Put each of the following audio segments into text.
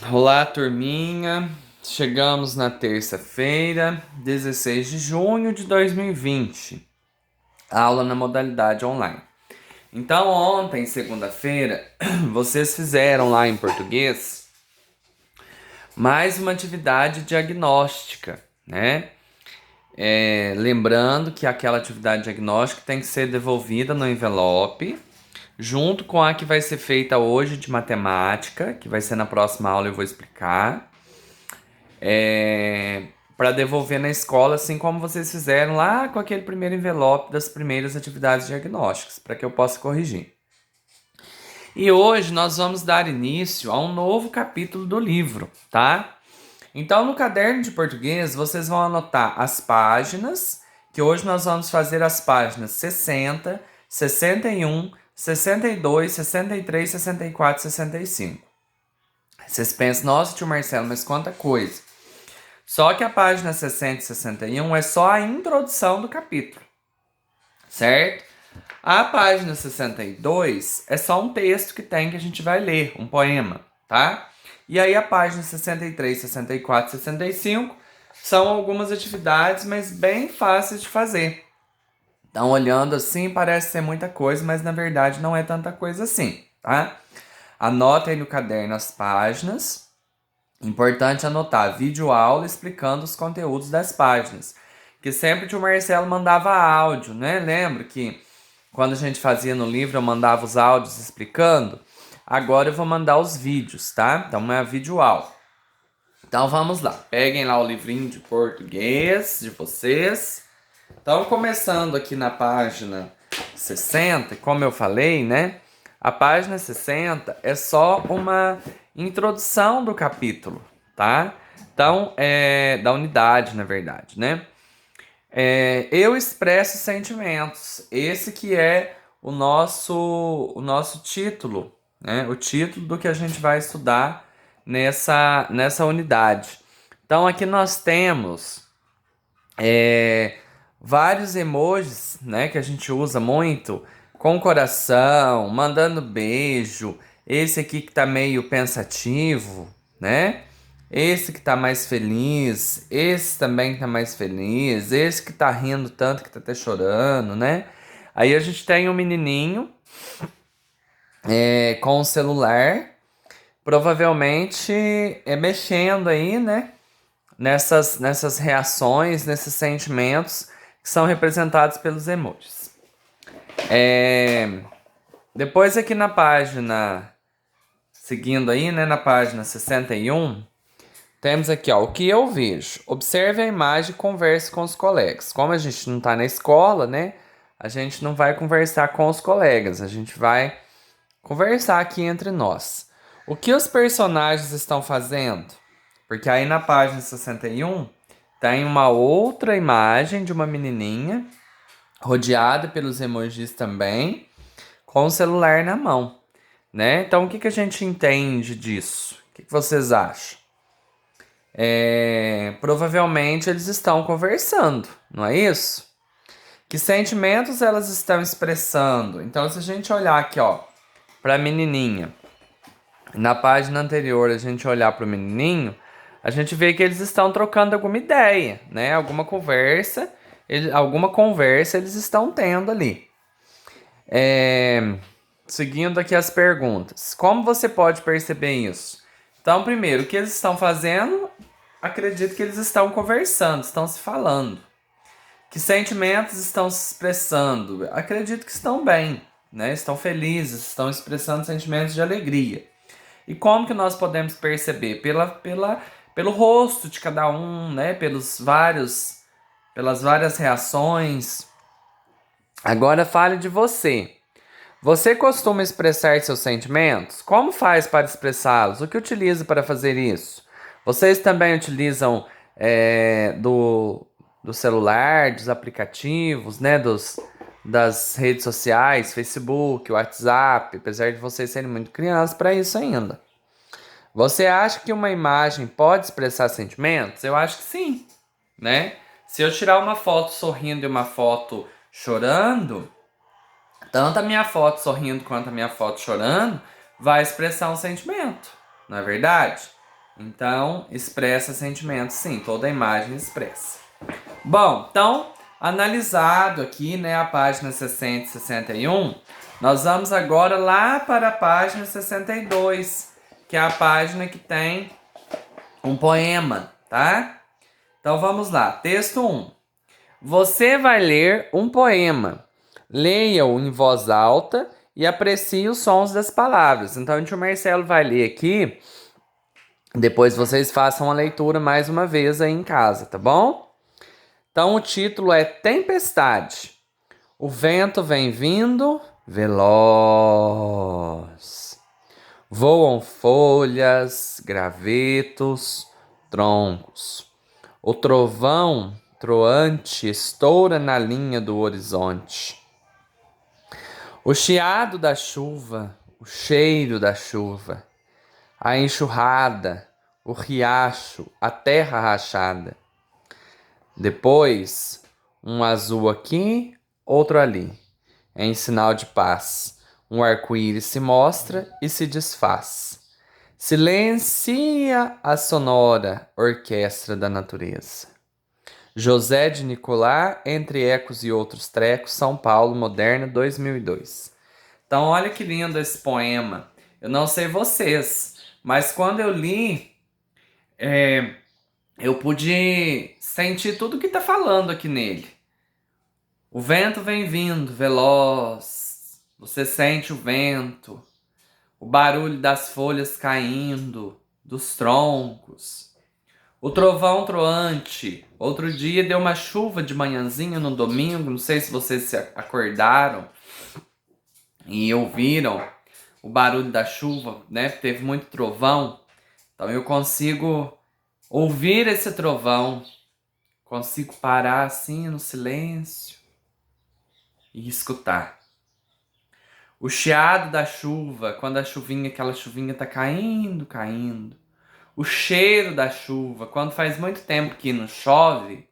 Olá, turminha. Chegamos na terça-feira, 16 de junho de 2020. Aula na modalidade online. Então, ontem, segunda-feira, vocês fizeram lá em português mais uma atividade diagnóstica, né? Lembrando que aquela atividade diagnóstica tem que ser devolvida no envelope, junto com a que vai ser feita hoje de matemática, que vai ser na próxima aula eu vou explicar. Para devolver na escola, assim como vocês fizeram lá com aquele primeiro envelope das primeiras atividades diagnósticas, para que eu possa corrigir. E hoje nós vamos dar início a um novo capítulo do livro, tá? Então, no caderno de português, vocês vão anotar as páginas, que hoje nós vamos fazer as páginas 60, 61, 62, 63, 64 e 65. Vocês pensam, nossa, tio Marcelo, mas quanta coisa. Só que a página 60 e 61 é só a introdução do capítulo, certo? A página 62 é só um texto que tem que a gente vai ler, um poema, tá? E aí a página 63, 64 e 65 são algumas atividades, mas bem fáceis de fazer. Então, olhando assim, parece ser muita coisa, mas na verdade não é tanta coisa assim, tá? Anota aí no caderno as páginas. Importante anotar vídeo aula explicando os conteúdos das páginas. Que sempre o tio Marcelo mandava áudio, né? Lembro que quando a gente fazia no livro eu mandava os áudios explicando. Agora eu vou mandar os vídeos, tá? Então é a vídeo aula. Então vamos lá. Peguem lá o livrinho de português de vocês. Então começando aqui na página 60, como eu falei, né? A página 60 é só uma introdução do capítulo, tá? Então, da unidade, na verdade, né? Eu expresso sentimentos. Esse que é o nosso título, né? O título do que a gente vai estudar nessa unidade. Então, aqui nós temos vários emojis, né, que a gente usa muito, com coração, mandando beijo, esse aqui que tá meio pensativo, né? Esse que tá mais feliz, esse também que tá mais feliz, esse que tá rindo tanto que tá até chorando, né? Aí a gente tem um menininho com o celular, provavelmente mexendo aí, né? Nessas reações, nesses sentimentos que são representados pelos emojis. Depois aqui na página, seguindo aí, né, na página 61, temos aqui, ó, o que eu vejo. Observe a imagem e converse com os colegas. Como a gente não tá na escola, né, a gente não vai conversar com os colegas, a gente vai conversar aqui entre nós. O que os personagens estão fazendo? Porque aí na página 61 tem uma outra imagem de uma menininha, rodeada pelos emojis também, com o celular na mão, né? Então o que a gente entende disso? O que vocês acham? Provavelmente eles estão conversando, não é isso? Que sentimentos elas estão expressando? Então se a gente olhar aqui, ó, para a menininha, na página anterior a gente olhar para o menininho, a gente vê que eles estão trocando alguma ideia, né? Alguma conversa eles estão tendo ali. Seguindo aqui as perguntas. Como você pode perceber isso? Então, primeiro, o que eles estão fazendo? Acredito que eles estão conversando, estão se falando. Que sentimentos estão se expressando? Acredito que estão bem, né? Estão felizes, estão expressando sentimentos de alegria. E como que nós podemos perceber? Pelo rosto de cada um, né? Pelas várias reações. Agora fale de você. Você costuma expressar seus sentimentos? Como faz para expressá-los? O que utiliza para fazer isso? Vocês também utilizam do celular, dos aplicativos, né? Das redes sociais, Facebook, WhatsApp, apesar de vocês serem muito crianças para isso ainda. Você acha que uma imagem pode expressar sentimentos? Eu acho que sim, né? Se eu tirar uma foto sorrindo e uma foto chorando, tanto a minha foto sorrindo quanto a minha foto chorando vai expressar um sentimento, não é verdade? Então, expressa sentimentos, sim, toda imagem expressa. Bom, então, analisado aqui, né, a página 60 e 61, nós vamos agora lá para a página 62, que é a página que tem um poema, tá? Então vamos lá, texto 1. Você vai ler um poema. Leia-o em voz alta e aprecie os sons das palavras. Então, o tio Marcelo vai ler aqui. Depois vocês façam a leitura mais uma vez aí em casa, tá bom? Então, o título é Tempestade. O vento vem vindo veloz. Voam folhas, gravetos, troncos. O trovão troante estoura na linha do horizonte. O chiado da chuva, o cheiro da chuva, a enxurrada, o riacho, a terra rachada. Depois, um azul aqui, outro ali, em sinal de paz. Um arco-íris se mostra e se desfaz. Silencia a sonora orquestra da natureza. José de Nicolás, Entre Ecos e Outros Trecos, São Paulo, Moderna, 2002. Então, olha que lindo esse poema. Eu não sei vocês, mas quando eu li, eu pude sentir tudo que tá falando aqui nele. O vento vem vindo, veloz. Você sente o vento, o barulho das folhas caindo, dos troncos. O trovão troante. Outro dia deu uma chuva de manhãzinha no domingo. Não sei se vocês se acordaram e ouviram o barulho da chuva, né? Teve muito trovão. Então eu consigo ouvir esse trovão. Consigo parar assim no silêncio e escutar. O chiado da chuva, quando aquela chuvinha tá caindo, caindo. O cheiro da chuva, quando faz muito tempo que não chove,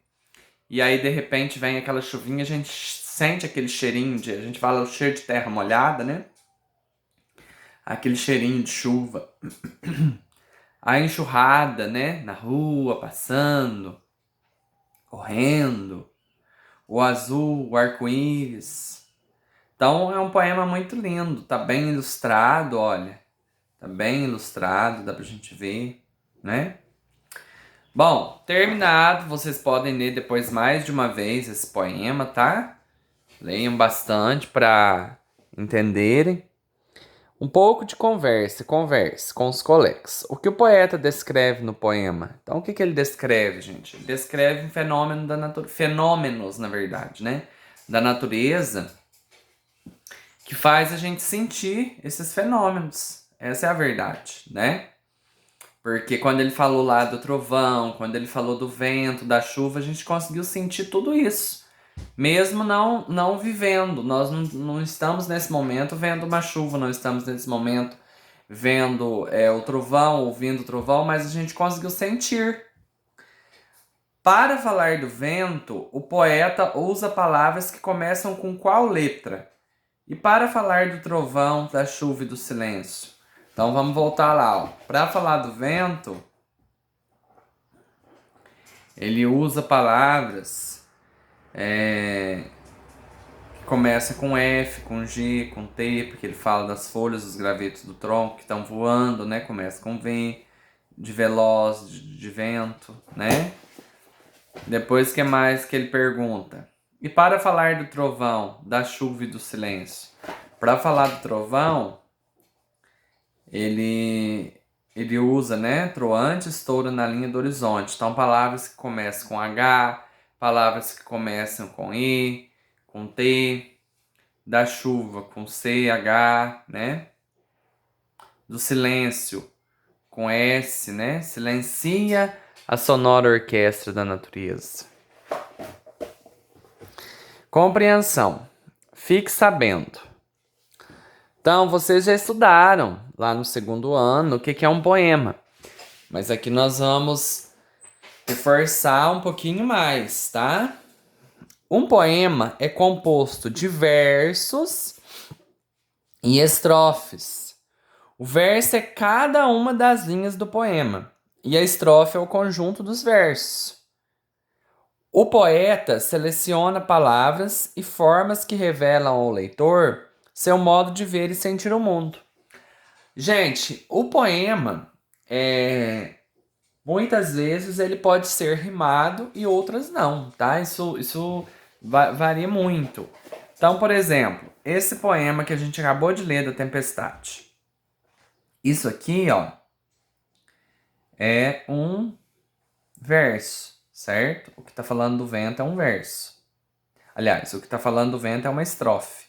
e aí de repente vem aquela chuvinha, a gente sente aquele cheirinho a gente fala o cheiro de terra molhada, né? Aquele cheirinho de chuva. A enxurrada, né? Na rua, passando, correndo. O azul, o arco-íris. Então é um poema muito lindo, tá bem ilustrado, olha. Tá bem ilustrado, dá pra gente ver, né? Bom, terminado, vocês podem ler depois mais de uma vez esse poema, tá? Leiam bastante para entenderem. Um pouco de converse com os colegas. O que o poeta descreve no poema? Então, o que ele descreve, gente? Ele descreve um fenômeno da natureza, fenômenos, na verdade, né? Da natureza, que faz a gente sentir esses fenômenos. Essa é a verdade, né? Porque quando ele falou lá do trovão, quando ele falou do vento, da chuva, a gente conseguiu sentir tudo isso. Mesmo não vivendo. Nós não estamos nesse momento vendo uma chuva, não estamos nesse momento vendo o trovão, ouvindo o trovão, mas a gente conseguiu sentir. Para falar do vento, o poeta usa palavras que começam com qual letra? E para falar do trovão, da chuva e do silêncio? Então vamos voltar lá, ó. Para falar do vento, ele usa palavras que começam com F, com G, com T, porque ele fala das folhas, dos gravetos do tronco que estão voando, né? Começa com V, de veloz, de vento, né? Depois, que mais que ele pergunta? E para falar do trovão, da chuva e do silêncio? Para falar do trovão, ele usa, né? Troante, estoura na linha do horizonte. Então, palavras que começam com H, palavras que começam com E, com T, da chuva com C, H, né? Do silêncio com S, né? Silencia a sonora orquestra da natureza. Compreensão. Fique sabendo. Então, vocês já estudaram lá no segundo ano o que é um poema. Mas aqui nós vamos reforçar um pouquinho mais, tá? Um poema é composto de versos e estrofes. O verso é cada uma das linhas do poema. e a estrofe é o conjunto dos versos. O poeta seleciona palavras e formas que revelam ao leitor seu modo de ver e sentir o mundo. Gente, o poema, muitas vezes ele pode ser rimado e outras não, tá? Isso varia muito. Então, por exemplo, esse poema que a gente acabou de ler da Tempestade. Isso aqui, ó, é um verso, certo? O que tá falando do vento é um verso. Aliás, o que tá falando do vento é uma estrofe.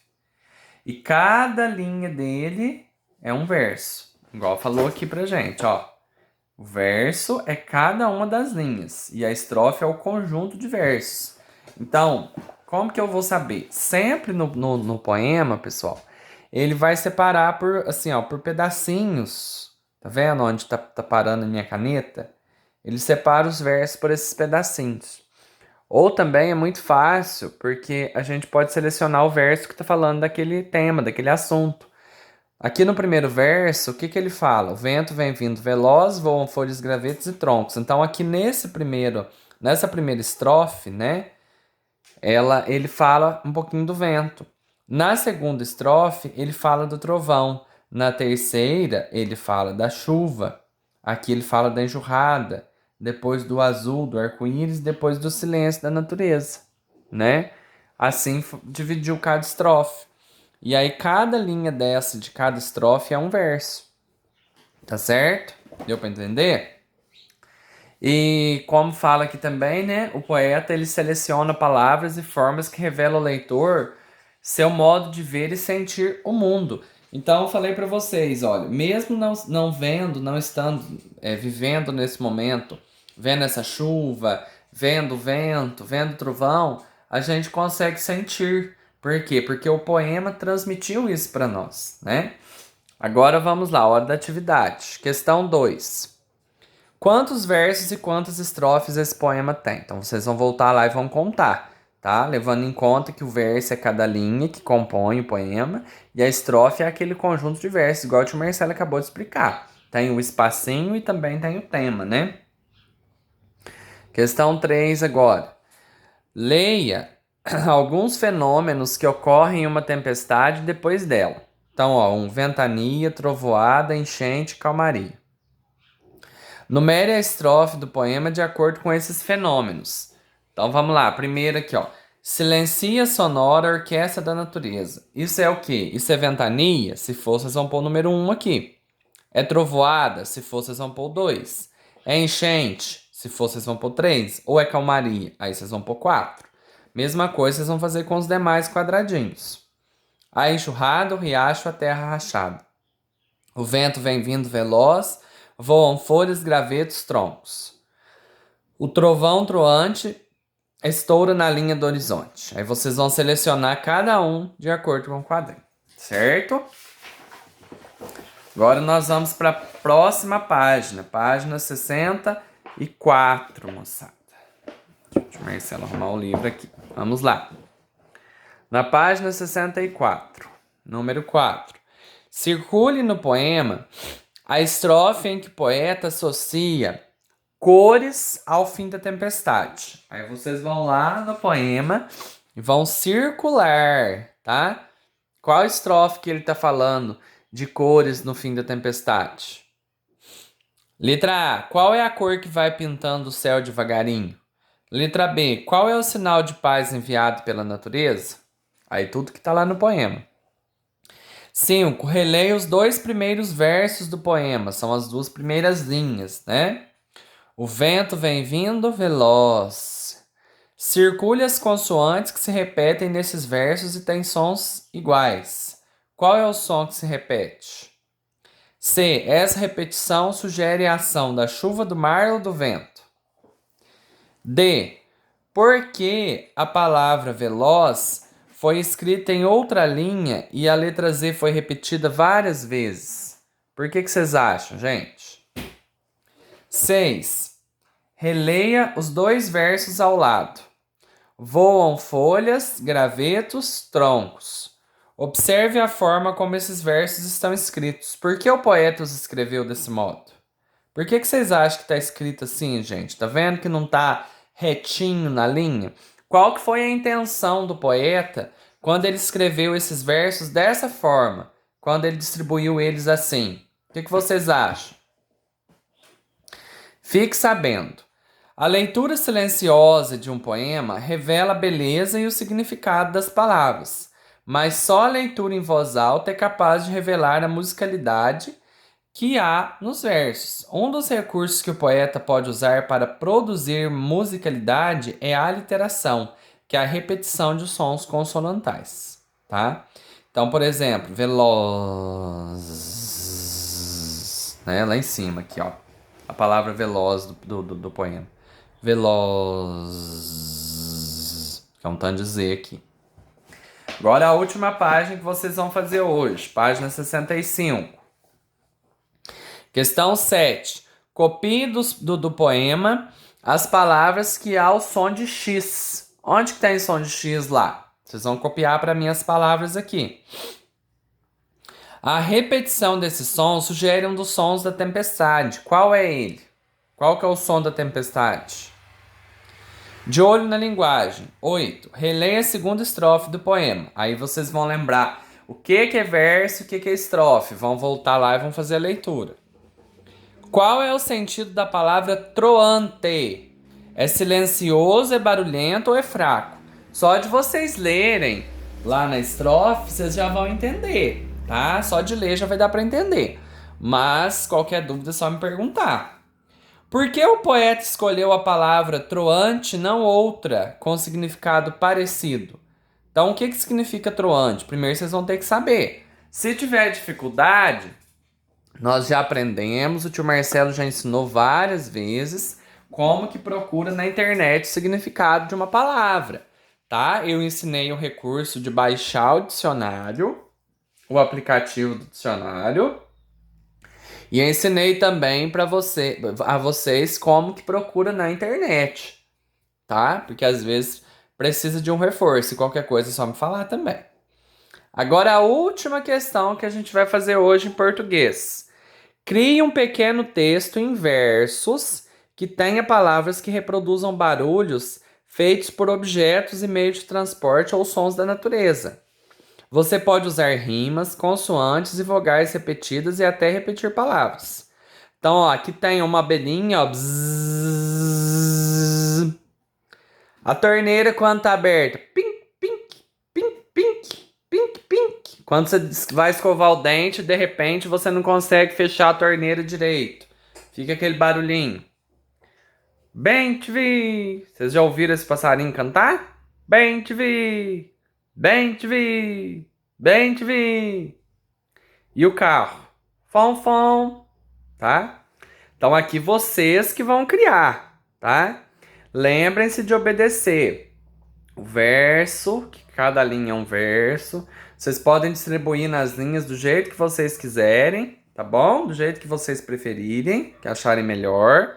E cada linha dele é um verso. Igual falou aqui pra gente, ó. O verso é cada uma das linhas. E a estrofe é o conjunto de versos. Então, como que eu vou saber? Sempre no poema, pessoal, ele vai separar por, assim, ó, por pedacinhos. Tá vendo onde tá parando a minha caneta? Ele separa os versos por esses pedacinhos. Ou também é muito fácil, porque a gente pode selecionar o verso que está falando daquele tema, daquele assunto. Aqui no primeiro verso, o que que ele fala? O vento vem vindo veloz, voam folhas, gravetos e troncos. Então aqui nessa primeira estrofe, né, ele fala um pouquinho do vento. Na segunda estrofe, ele fala do trovão. Na terceira, ele fala da chuva. Aqui ele fala da enxurrada, depois do azul, do arco-íris, depois do silêncio da natureza, né? Assim dividiu cada estrofe. E aí cada linha dessa de cada estrofe é um verso. Tá certo? Deu para entender? E como fala aqui também, né? O poeta ele seleciona palavras e formas que revelam ao leitor seu modo de ver e sentir o mundo. Então eu falei para vocês, olha, mesmo não vendo, não estando vivendo nesse momento, vendo essa chuva, vendo o vento, vendo o trovão, a gente consegue sentir. Por quê? Porque o poema transmitiu isso para nós, né? Agora vamos lá, hora da atividade. Questão 2. Quantos versos e quantas estrofes esse poema tem? Então vocês vão voltar lá e vão contar, tá? Levando em conta que o verso é cada linha que compõe o poema e a estrofe é aquele conjunto de versos, igual o tio Marcelo acabou de explicar. Tem o espacinho e também tem o tema, né? Questão 3 agora. Leia alguns fenômenos que ocorrem em uma tempestade depois dela. Então, ó, ventania, trovoada, enchente, calmaria. Numere a estrofe do poema de acordo com esses fenômenos. Então vamos lá, primeiro aqui, ó. Silencia sonora a orquestra da natureza. Isso é o quê? Isso é ventania? Se for, vocês vão pôr o número 1 aqui. É trovoada? Se for, vocês vão pôr o 2. É enchente? Se for, vocês vão pôr 3. Ou é calmaria? Aí vocês vão pôr 4. Mesma coisa vocês vão fazer com os demais quadradinhos. A enxurrada, o riacho, a terra rachada. O vento vem vindo veloz, voam folhas, gravetos, troncos. O trovão troante estoura na linha do horizonte. Aí vocês vão selecionar cada um de acordo com o quadrinho, certo? Agora nós vamos para a próxima página, página 64, moçada. Deixa o Marcelo arrumar o livro aqui. Vamos lá. Na página 64, número 4. Circule no poema a estrofe em que o poeta associa cores ao fim da tempestade. Aí vocês vão lá no poema e vão circular, tá? Qual estrofe que ele tá falando de cores no fim da tempestade? Letra A. Qual é a cor que vai pintando o céu devagarinho? Letra B. Qual é o sinal de paz enviado pela natureza? Aí tudo que tá lá no poema. 5. Releia os 2 primeiros versos do poema. São as 2 primeiras linhas, né? O vento vem vindo veloz. Circule as consoantes que se repetem nesses versos e têm sons iguais. Qual é o som que se repete? C. Essa repetição sugere a ação da chuva, do mar ou do vento. D. Por que a palavra veloz foi escrita em outra linha e a letra Z foi repetida várias vezes? Por que vocês acham, gente? 6. Releia os 2 versos ao lado. Voam folhas, gravetos, troncos. Observe a forma como esses versos estão escritos. Por que o poeta os escreveu desse modo? Por que vocês acham que tá escrito assim, gente? Tá vendo que não tá retinho na linha? Qual que foi a intenção do poeta quando ele escreveu esses versos dessa forma? Quando ele distribuiu eles assim? O que vocês acham? Fique sabendo. A leitura silenciosa de um poema revela a beleza e o significado das palavras, mas só a leitura em voz alta é capaz de revelar a musicalidade que há nos versos. Um dos recursos que o poeta pode usar para produzir musicalidade é a aliteração, que é a repetição de sons consonantais, tá? Então, por exemplo, veloz, né? Lá em cima aqui, ó. A palavra veloz do poema. Veloz. Que é um tanto de Z aqui. Agora a última página que vocês vão fazer hoje. Página 65. Questão 7. Copie do poema as palavras que há o som de X. Onde que tem som de X lá? Vocês vão copiar para mim as palavras aqui. A repetição desse som sugere um dos sons da tempestade. Qual é ele? Qual que é o som da tempestade? De olho na linguagem. 8. Releia a segunda estrofe do poema. Aí vocês vão lembrar o que é verso e o que é estrofe. Vão voltar lá e vão fazer a leitura. Qual é o sentido da palavra troante? É silencioso, é barulhento ou é fraco? Só de vocês lerem lá na estrofe, vocês já vão entender, tá? Só de ler já vai dar para entender. Mas qualquer dúvida é só me perguntar. Por que o poeta escolheu a palavra troante, não outra, com significado parecido? Então, o que significa troante? Primeiro vocês vão ter que saber. Se tiver dificuldade, nós já aprendemos, o tio Marcelo já ensinou várias vezes como que procura na internet o significado de uma palavra, tá? Eu ensinei o recurso de baixar o dicionário, o aplicativo do dicionário, e ensinei também a vocês como que procura na internet, tá? Porque às vezes precisa de um reforço e qualquer coisa é só me falar também. Agora a última questão que a gente vai fazer hoje em português. Crie um pequeno texto em versos que tenha palavras que reproduzam barulhos feitos por objetos e meios de transporte ou sons da natureza. Você pode usar rimas, consoantes e vogais repetidas e até repetir palavras. Então, ó, aqui tem uma abelhinha, ó. Bzzz. A torneira quando tá aberta. Pink, pink, pink, pink, pink, pink. Quando você vai escovar o dente, de repente você não consegue fechar a torneira direito. Fica aquele barulhinho. Bem-te-vi. Vocês já ouviram esse passarinho cantar? Bem-te-vi. Bem-te-vi. Bem-te-vi. E o carro? Fom-fom. Tá? Então aqui vocês que vão criar, tá? Lembrem-se de obedecer o verso, que cada linha é um verso. Vocês podem distribuir nas linhas do jeito que vocês quiserem, tá bom? Do jeito que vocês preferirem, que acharem melhor.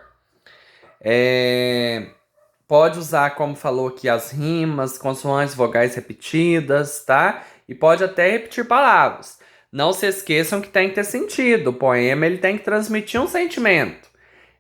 Pode usar, como falou aqui, as rimas, consoantes, vogais repetidas, tá? E pode até repetir palavras. Não se esqueçam que tem que ter sentido. O poema ele tem que transmitir um sentimento.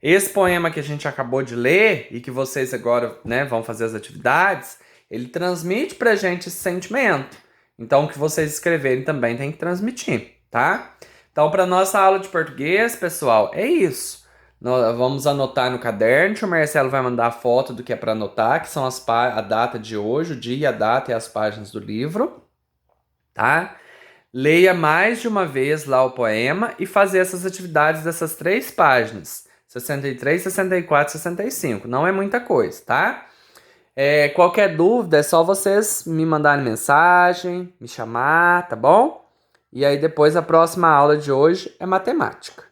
Esse poema que a gente acabou de ler e que vocês agora, né, vão fazer as atividades, ele transmite pra gente esse sentimento. Então, o que vocês escreverem também tem que transmitir, tá? Então, para nossa aula de português, pessoal, é isso. Nós vamos anotar no caderno. O Marcelo vai mandar a foto do que é para anotar, que são a data de hoje, o dia, a data e as páginas do livro, tá? Leia mais de uma vez lá o poema e fazer essas atividades dessas 3 páginas. 63, 64, 65. Não é muita coisa, tá? Qualquer dúvida é só vocês me mandarem mensagem, me chamar, tá bom? E aí depois a próxima aula de hoje é matemática.